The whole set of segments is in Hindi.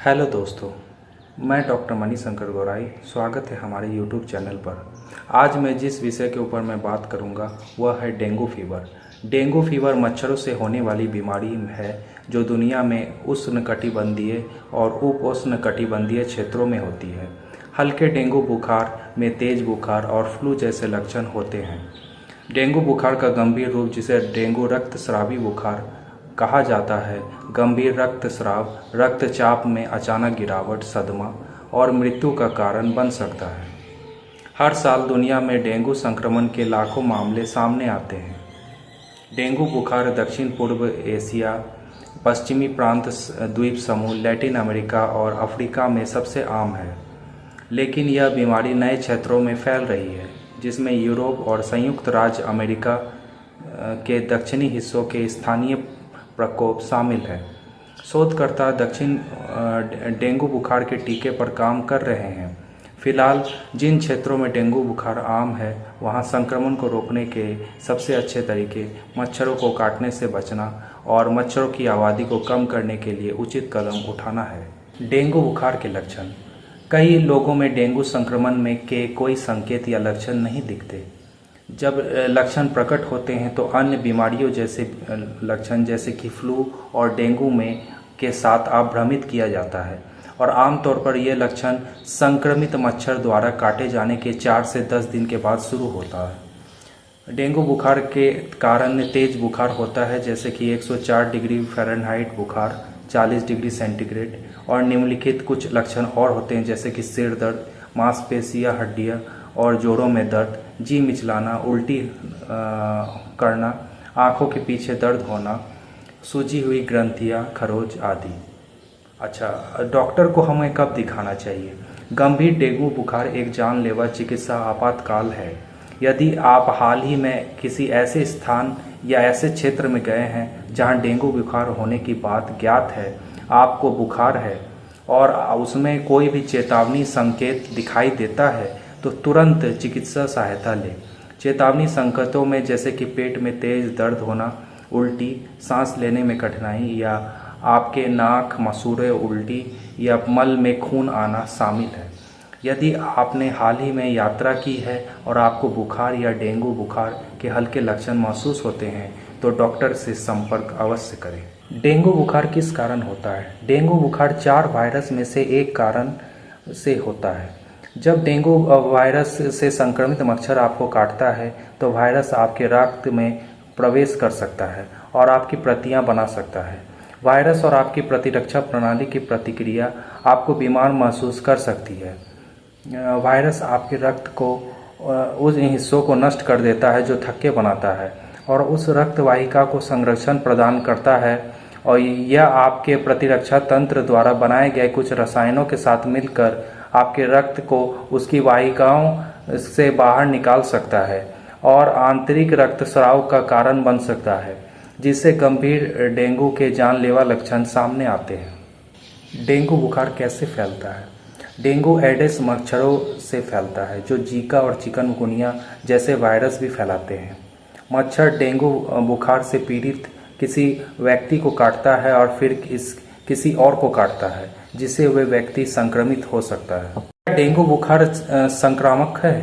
हेलो दोस्तों, मैं डॉक्टर मणिशंकर गौराई। स्वागत है हमारे यूट्यूब चैनल पर। आज मैं जिस विषय के ऊपर मैं बात करूंगा वह है डेंगू फीवर। डेंगू फीवर मच्छरों से होने वाली बीमारी है जो दुनिया में उष्णकटिबंधीय और उपोष्णकटिबंधीय क्षेत्रों में होती है। हल्के डेंगू बुखार में तेज बुखार और फ्लू जैसे लक्षण होते हैं। डेंगू बुखार का गंभीर रूप, जिसे डेंगू रक्तस्रावी बुखार कहा जाता है, गंभीर रक्तस्राव, रक्तचाप में अचानक गिरावट, सदमा और मृत्यु का कारण बन सकता है। हर साल दुनिया में डेंगू संक्रमण के लाखों मामले सामने आते हैं। डेंगू बुखार दक्षिण पूर्व एशिया, पश्चिमी प्रांत, द्वीप समूह, लैटिन अमेरिका और अफ्रीका में सबसे आम है, लेकिन यह बीमारी नए क्षेत्रों में फैल रही है, जिसमें यूरोप और संयुक्त राज्य अमेरिका के दक्षिणी हिस्सों के स्थानीय प्रकोप शामिल है। शोधकर्ता दक्षिण डेंगू बुखार के टीके पर काम कर रहे हैं। फिलहाल जिन क्षेत्रों में डेंगू बुखार आम है, वहां संक्रमण को रोकने के सबसे अच्छे तरीके मच्छरों को काटने से बचना और मच्छरों की आबादी को कम करने के लिए उचित कदम उठाना है। डेंगू बुखार के लक्षण। कई लोगों में डेंगू संक्रमण में के कोई संकेत या लक्षण नहीं दिखते। जब लक्षण प्रकट होते हैं तो अन्य बीमारियों जैसे लक्षण, जैसे कि फ्लू और डेंगू में के साथ भ्रमित किया जाता है, और आमतौर पर यह लक्षण संक्रमित मच्छर द्वारा काटे जाने के 4 से 10 दिन के बाद शुरू होता है। डेंगू बुखार के कारण तेज बुखार होता है, जैसे कि 104 डिग्री फ़ारेनहाइट बुखार, 40 डिग्री सेंटीग्रेड, और निम्नलिखित कुछ लक्षण और होते हैं, जैसे कि सिर दर्द, मांसपेशियां, हड्डियां और जोड़ों में दर्द, जी मिचलाना, उल्टी करना, आँखों के पीछे दर्द होना, सूजी हुई ग्रंथियां, खरोच आदि। अच्छा, डॉक्टर को हमें कब दिखाना चाहिए? गंभीर डेंगू बुखार एक जानलेवा चिकित्सा आपातकाल है। यदि आप हाल ही में किसी ऐसे स्थान या ऐसे क्षेत्र में गए हैं जहां डेंगू बुखार होने की बात ज्ञात है, आपको बुखार है और उसमें कोई भी चेतावनी संकेत दिखाई देता है, तो तुरंत चिकित्सा सहायता लें। चेतावनी संकेतों में जैसे कि पेट में तेज दर्द होना, उल्टी, सांस लेने में कठिनाई, या आपके नाक, मसूड़े, उल्टी या मल में खून आना शामिल है। यदि आपने हाल ही में यात्रा की है और आपको बुखार या डेंगू बुखार के हल्के लक्षण महसूस होते हैं, तो डॉक्टर से संपर्क अवश्य करें। डेंगू बुखार किस कारण होता है? डेंगू बुखार 4 वायरस में से एक कारण से होता है। जब डेंगू वायरस से संक्रमित मच्छर आपको काटता है, तो वायरस आपके रक्त में प्रवेश कर सकता है और आपकी प्रतियां बना सकता है। वायरस और आपकी प्रतिरक्षा प्रणाली की प्रतिक्रिया आपको बीमार महसूस कर सकती है। वायरस आपके रक्त को उस हिस्सों को नष्ट कर देता है जो थक्के बनाता है, और उस रक्त वाहिका को संरक्षण प्रदान करता है, और यह आपके प्रतिरक्षा तंत्र द्वारा बनाए गए कुछ रसायनों के साथ मिलकर आपके रक्त को उसकी वाहिकाओं से बाहर निकाल सकता है और आंतरिक रक्तस्राव का कारण बन सकता है, जिससे गंभीर डेंगू के जानलेवा लक्षण सामने आते हैं। डेंगू बुखार कैसे फैलता है? डेंगू एडेस मच्छरों से फैलता है, जो जीका और चिकनगुनिया जैसे वायरस भी फैलाते हैं। मच्छर डेंगू बुखार से पीड़ित किसी व्यक्ति को काटता है और फिर किसी और को काटता है, जिससे वह व्यक्ति संक्रमित हो सकता है। क्या डेंगू बुखार संक्रामक है?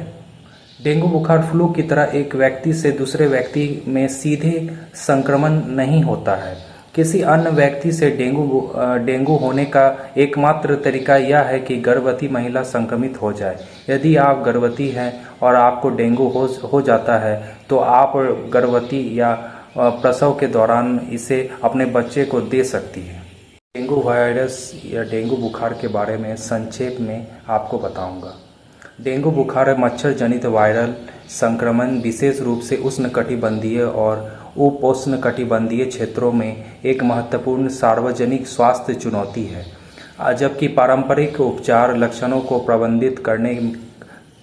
डेंगू बुखार फ्लू की तरह एक व्यक्ति से दूसरे व्यक्ति में सीधे संक्रमण नहीं होता है। किसी अन्य व्यक्ति से डेंगू होने का एकमात्र तरीका यह है कि गर्भवती महिला संक्रमित हो जाए। यदि आप गर्भवती हैं और आपको डेंगू हो जाता है, तो आप गर्भवती या प्रसव के दौरान इसे अपने बच्चे को दे सकती है। डेंगू वायरस या डेंगू बुखार के बारे में संक्षेप में आपको बताऊंगा। डेंगू बुखार मच्छर जनित वायरल संक्रमण विशेष रूप से उष्णकटिबंधीय और उपोष्णकटिबंधीय क्षेत्रों में एक महत्वपूर्ण सार्वजनिक स्वास्थ्य चुनौती है। जबकि पारंपरिक उपचार लक्षणों को प्रबंधित करने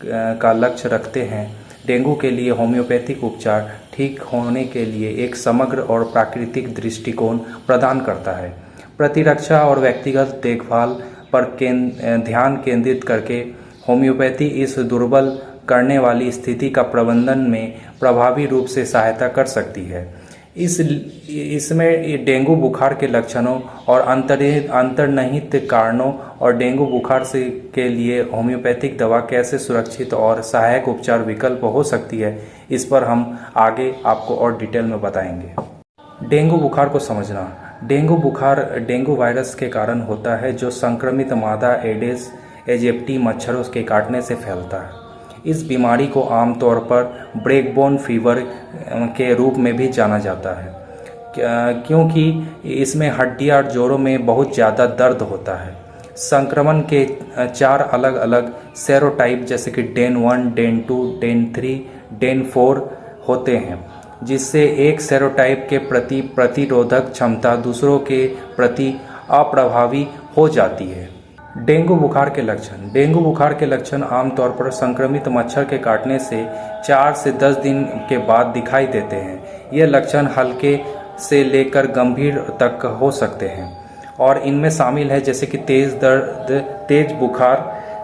का लक्ष्य रखते हैं, डेंगू के लिए होम्योपैथिक उपचार ठीक होने के लिए एक समग्र और प्राकृतिक दृष्टिकोण प्रदान करता है। प्रतिरक्षा और व्यक्तिगत देखभाल पर ध्यान केंद्रित करके होम्योपैथी इस दुर्बल करने वाली स्थिति का प्रबंधन में प्रभावी रूप से सहायता कर सकती है। इसमें डेंगू बुखार के लक्षणों और अंतर्निहित कारणों और डेंगू बुखार से के लिए होम्योपैथिक दवा कैसे सुरक्षित और सहायक उपचार विकल्प हो सकती है, इस पर हम आगे आपको और डिटेल में बताएंगे। डेंगू बुखार को समझना। डेंगू बुखार डेंगू वायरस के कारण होता है, जो संक्रमित मादा एडेस एजिप्टी मच्छरों के काटने से फैलता है। इस बीमारी को आमतौर पर ब्रेकबोन फीवर के रूप में भी जाना जाता है, क्योंकि इसमें हड्डियां और जोड़ों में बहुत ज़्यादा दर्द होता है। संक्रमण के 4 अलग अलग सेरोटाइप जैसे कि डेन 1, डेन 2, डेन 3, डेन 4 होते हैं, जिससे एक सेरोटाइप के प्रति प्रतिरोधक क्षमता दूसरों के प्रति अप्रभावी हो जाती है। डेंगू बुखार के लक्षण। डेंगू बुखार के लक्षण आमतौर पर संक्रमित मच्छर के काटने से 4 से 10 दिन के बाद दिखाई देते हैं। ये लक्षण हल्के से लेकर गंभीर तक हो सकते हैं और इनमें शामिल है जैसे कि तेज दर्द, तेज बुखार,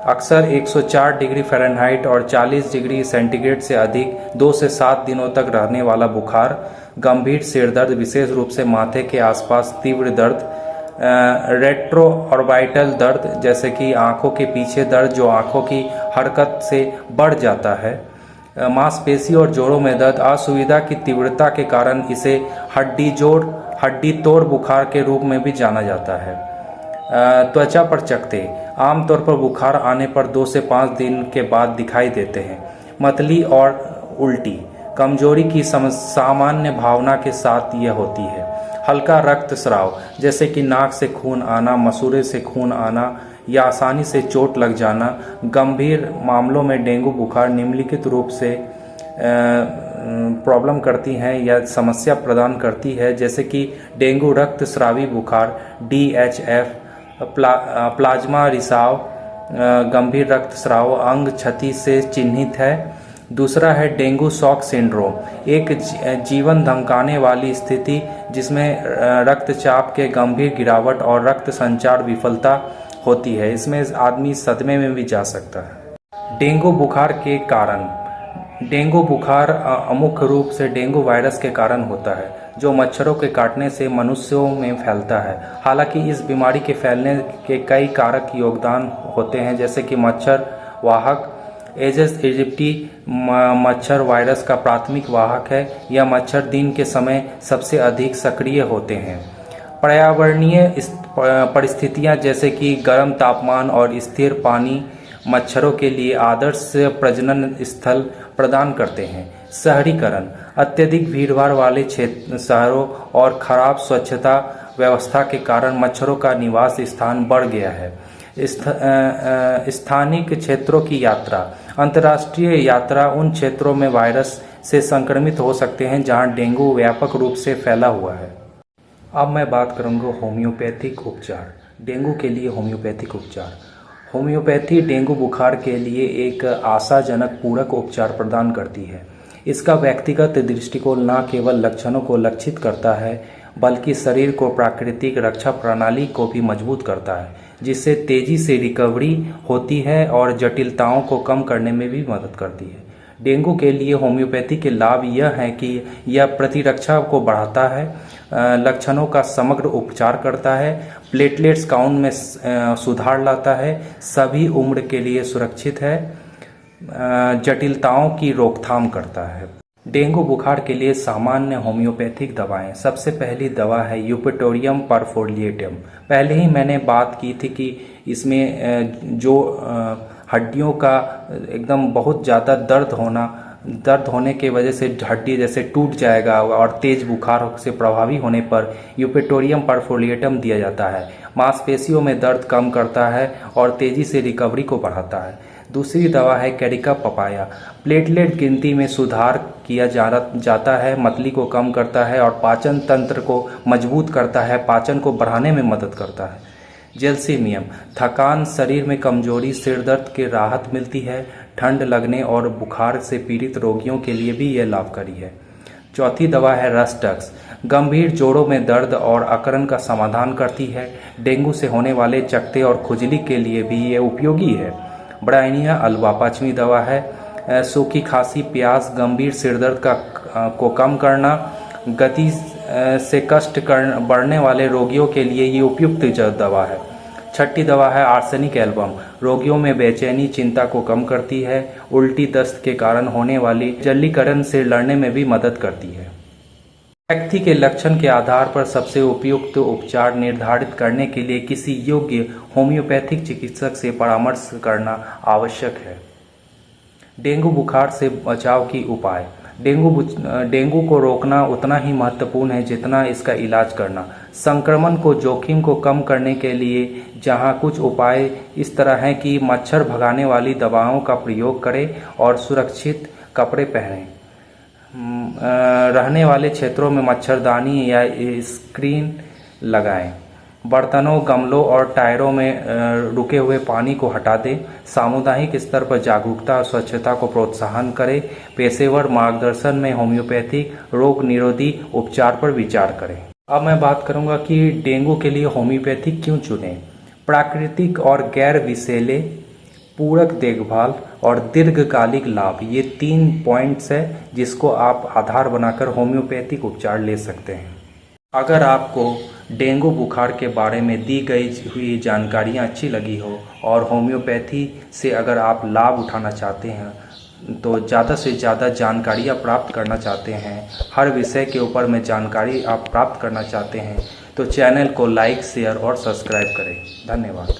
अक्सर 104 डिग्री फ़ारेनहाइट और 40 डिग्री सेंटीग्रेड से अधिक 2 से 7 दिनों तक रहने वाला बुखार, गंभीर सिर दर्द, विशेष रूप से माथे के आसपास तीव्र दर्द, रेट्रो ऑर्बिटल दर्द जैसे कि आंखों के पीछे दर्द जो आंखों की हरकत से बढ़ जाता है, मांसपेशी और जोड़ों में दर्द। असुविधा की तीव्रता के कारण इसे हड्डी तोड़ बुखार के रूप में भी जाना जाता है। त्वचा पर चकत्ते आमतौर पर बुखार आने पर 2 से 5 दिन के बाद दिखाई देते हैं। मतली और उल्टी कमजोरी की सामान्य भावना के साथ यह होती है। हल्का रक्तस्राव जैसे कि नाक से खून आना, मसूड़े से खून आना या आसानी से चोट लग जाना। गंभीर मामलों में डेंगू बुखार निम्नलिखित रूप से प्रॉब्लम करती हैं या समस्या प्रदान करती है, जैसे कि डेंगू रक्तस्रावी बुखार DHF, प्लाज्मा रिसाव, गंभीर रक्तस्राव अंग क्षति से चिन्हित है। दूसरा है डेंगू शॉक सिंड्रोम, एक जीवन धमकाने वाली स्थिति जिसमें रक्तचाप के गंभीर गिरावट और रक्त संचार विफलता होती है। इसमें आदमी सदमे में भी जा सकता है। डेंगू बुखार के कारण। डेंगू बुखार मुख्य रूप से डेंगू वायरस के कारण होता है, जो मच्छरों के काटने से मनुष्यों में फैलता है। हालांकि इस बीमारी के फैलने के कई कारक योगदान होते हैं, जैसे कि मच्छर वाहक। एजेस एजिप्टी मच्छर वायरस का प्राथमिक वाहक है। यह मच्छर दिन के समय सबसे अधिक सक्रिय होते हैं। पर्यावरणीय परिस्थितियां जैसे कि गर्म तापमान और स्थिर पानी मच्छरों के लिए आदर्श प्रजनन स्थल प्रदान करते हैं। शहरीकरण अत्यधिक भीड़भाड़ वाले शहरों और खराब स्वच्छता व्यवस्था के कारण मच्छरों का निवास स्थान बढ़ गया है। स्थानिक क्षेत्रों की यात्रा। अंतर्राष्ट्रीय यात्रा उन क्षेत्रों में वायरस से संक्रमित हो सकते हैं जहां डेंगू व्यापक रूप से फैला हुआ है। अब मैं बात करूंगा होम्योपैथिक उपचार। डेंगू के लिए होम्योपैथिक उपचार। होम्योपैथी डेंगू बुखार के लिए एक आशाजनक पूरक उपचार प्रदान करती है। इसका व्यक्तिगत दृष्टिकोण न केवल लक्षणों को लक्षित करता है, बल्कि शरीर को प्राकृतिक रक्षा प्रणाली को भी मजबूत करता है, जिससे तेजी से रिकवरी होती है और जटिलताओं को कम करने में भी मदद करती है। डेंगू के लिए होम्योपैथी के लाभ यह हैं कि यह प्रतिरक्षा को बढ़ाता है, लक्षणों का समग्र उपचार करता है, प्लेटलेट्स काउंट में सुधार लाता है, सभी उम्र के लिए सुरक्षित है, जटिलताओं की रोकथाम करता है। डेंगू बुखार के लिए सामान्य होम्योपैथिक दवाएं। सबसे पहली दवा है यूपेटोरियम परफोलिएटम। पहले ही मैंने बात की थी कि इसमें जो हड्डियों का एकदम बहुत ज़्यादा दर्द होने की वजह से हड्डी जैसे टूट जाएगा और तेज बुखार से प्रभावी होने पर यूपेटोरियम परफोलिएटम दिया जाता है। मांसपेशियों में दर्द कम करता है और तेज़ी से रिकवरी को बढ़ाता है। दूसरी दवा है कैरिका पपाया। प्लेटलेट गिनती में सुधार किया जाता है, मतली को कम करता है और पाचन तंत्र को मजबूत करता है, पाचन को बढ़ाने में मदद करता है। जेल्सीमियम थकान, शरीर में कमजोरी, सिर दर्द की राहत मिलती है। ठंड लगने और बुखार से पीड़ित रोगियों के लिए भी यह लाभकारी है। चौथी दवा है रस्टक्स। गंभीर जोड़ों में दर्द और अकड़न का समाधान करती है। डेंगू से होने वाले चकत्ते और खुजली के लिए भी ये उपयोगी है। ब्राइनिया अल्वा पांचवी दवा है। सूखी खांसी, प्यास, गंभीर सिरदर्द को कम करना, गति से कष्ट बढ़ने वाले रोगियों के लिए ये उपयुक्त दवा है। छठी दवा है आर्सेनिक एल्बम। रोगियों में बेचैनी चिंता को कम करती है। उल्टी दस्त के कारण होने वाली जलीकरण से लड़ने में भी मदद करती है। व्यक्ति के लक्षण के आधार पर सबसे उपयुक्त उपचार निर्धारित करने के लिए किसी योग्य होम्योपैथिक चिकित्सक से परामर्श करना आवश्यक है। डेंगू बुखार से बचाव की उपाय। डेंगू को रोकना उतना ही महत्वपूर्ण है जितना इसका इलाज करना। संक्रमण को जोखिम को कम करने के लिए जहां कुछ उपाय इस तरह हैं कि मच्छर भगाने वाली दवाओं का प्रयोग करें और सुरक्षित कपड़े पहनें। रहने वाले क्षेत्रों में मच्छरदानी या स्क्रीन लगाएं। बर्तनों, गमलों और टायरों में रुके हुए पानी को हटा दें। सामुदायिक स्तर पर जागरूकता और स्वच्छता को प्रोत्साहन करें। पेशेवर मार्गदर्शन में होम्योपैथिक रोग निरोधी उपचार पर विचार करें। अब मैं बात करूंगा कि डेंगू के लिए होम्योपैथिक क्यों चुनें। प्राकृतिक और गैर विषैले, पूरक देखभाल और दीर्घकालिक लाभ, ये 3 पॉइंट्स है जिसको आप आधार बनाकर होम्योपैथिक उपचार ले सकते हैं। अगर आपको डेंगू बुखार के बारे में दी गई हुई जानकारियाँ अच्छी लगी हो और होम्योपैथी से अगर आप लाभ उठाना चाहते हैं तो ज़्यादा से ज़्यादा जानकारियाँ प्राप्त करना चाहते हैं, हर विषय के ऊपर में जानकारी आप प्राप्त करना चाहते हैं तो चैनल को लाइक, शेयर और सब्सक्राइब करें। धन्यवाद।